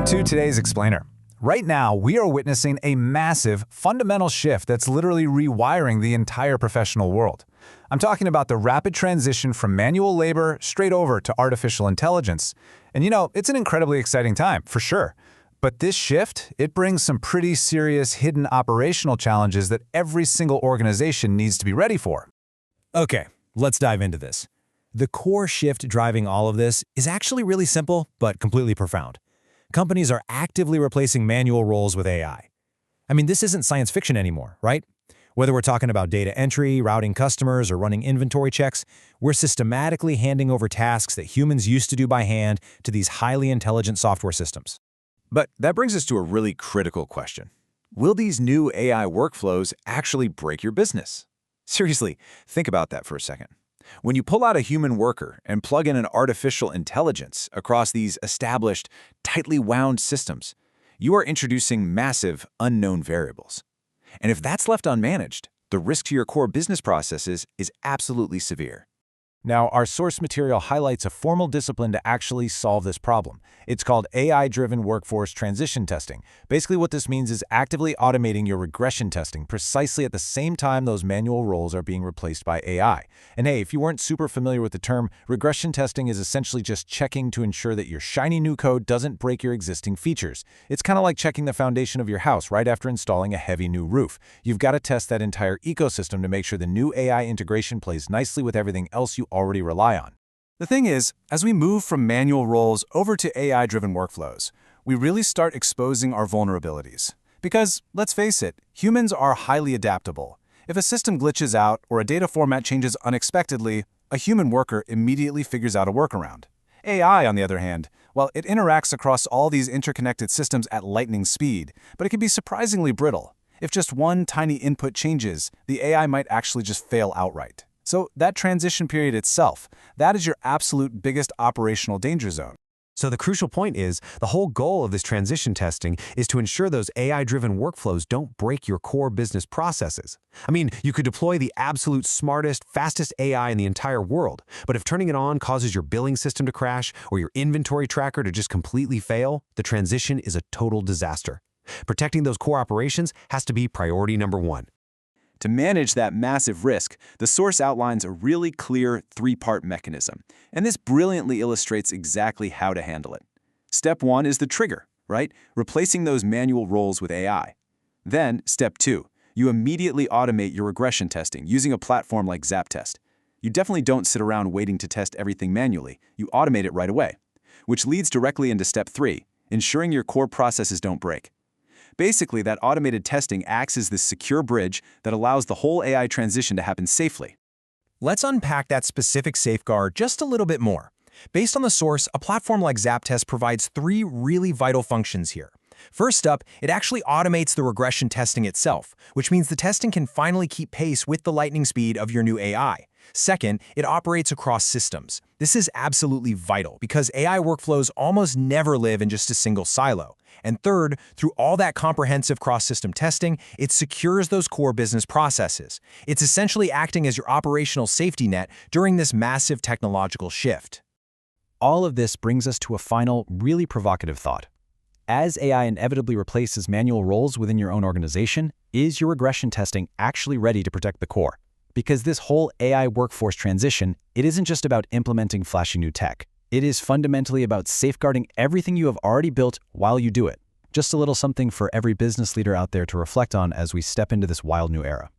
to today's explainer. Right now, we are witnessing a massive, fundamental shift that's literally rewiring the entire professional world. I'm talking about the rapid transition from manual labor straight over to artificial intelligence. And it's an incredibly exciting time, for sure. But this shift, it brings some pretty serious hidden operational challenges that every single organization needs to be ready for. Okay, let's dive into this. The core shift driving all of this is actually really simple, but completely profound. Companies are actively replacing manual roles with AI. I mean, this isn't science fiction anymore, right? Whether we're talking about data entry, routing customers, or running inventory checks, we're systematically handing over tasks that humans used to do by hand to these highly intelligent software systems. But that brings us to a really critical question. Will these new AI workflows actually break your business? Seriously, think about that for a second. When you pull out a human worker and plug in an artificial intelligence across these established, tightly wound systems, you are introducing massive, unknown variables. And if that's left unmanaged, the risk to your core business processes is absolutely severe. Now, our source material highlights a formal discipline to actually solve this problem. It's called AI-driven workforce transition testing. Basically, what this means is actively automating your regression testing precisely at the same time those manual roles are being replaced by AI. And hey, if you weren't super familiar with the term, regression testing is essentially just checking to ensure that your shiny new code doesn't break your existing features. It's kind of like checking the foundation of your house right after installing a heavy new roof. You've got to test that entire ecosystem to make sure the new AI integration plays nicely with everything else you already rely on. The thing is, as we move from manual roles over to AI-driven workflows, we really start exposing our vulnerabilities. Because, let's face it, humans are highly adaptable. If a system glitches out or a data format changes unexpectedly, a human worker immediately figures out a workaround. AI, on the other hand, well, it interacts across all these interconnected systems at lightning speed, but it can be surprisingly brittle. If just one tiny input changes, the AI might actually just fail outright. So that transition period itself, that is your absolute biggest operational danger zone. So the crucial point is, the whole goal of this transition testing is to ensure those AI-driven workflows don't break your core business processes. I mean, you could deploy the absolute smartest, fastest AI in the entire world, but if turning it on causes your billing system to crash or your inventory tracker to just completely fail, the transition is a total disaster. Protecting those core operations has to be priority number one. To manage that massive risk, the source outlines a really clear three-part mechanism, and this brilliantly illustrates exactly how to handle it. Step 1 is the trigger, right? Replacing those manual roles with AI. Then, step 2, you immediately automate your regression testing using a platform like Zaptest. You definitely don't sit around waiting to test everything manually, you automate it right away. Which leads directly into step 3, ensuring your core processes don't break. Basically, that automated testing acts as this secure bridge that allows the whole AI transition to happen safely. Let's unpack that specific safeguard just a little bit more. Based on the source, a platform like Zaptest provides three really vital functions here. First up, it actually automates the regression testing itself, which means the testing can finally keep pace with the lightning speed of your new AI. Second, it operates across systems. This is absolutely vital because AI workflows almost never live in just a single silo. And third, through all that comprehensive cross-system testing, it secures those core business processes. It's essentially acting as your operational safety net during this massive technological shift. All of this brings us to a final, really provocative thought. As AI inevitably replaces manual roles within your own organization, is your regression testing actually ready to protect the core? Because this whole AI workforce transition, it isn't just about implementing flashy new tech. It is fundamentally about safeguarding everything you have already built while you do it. Just a little something for every business leader out there to reflect on as we step into this wild new era.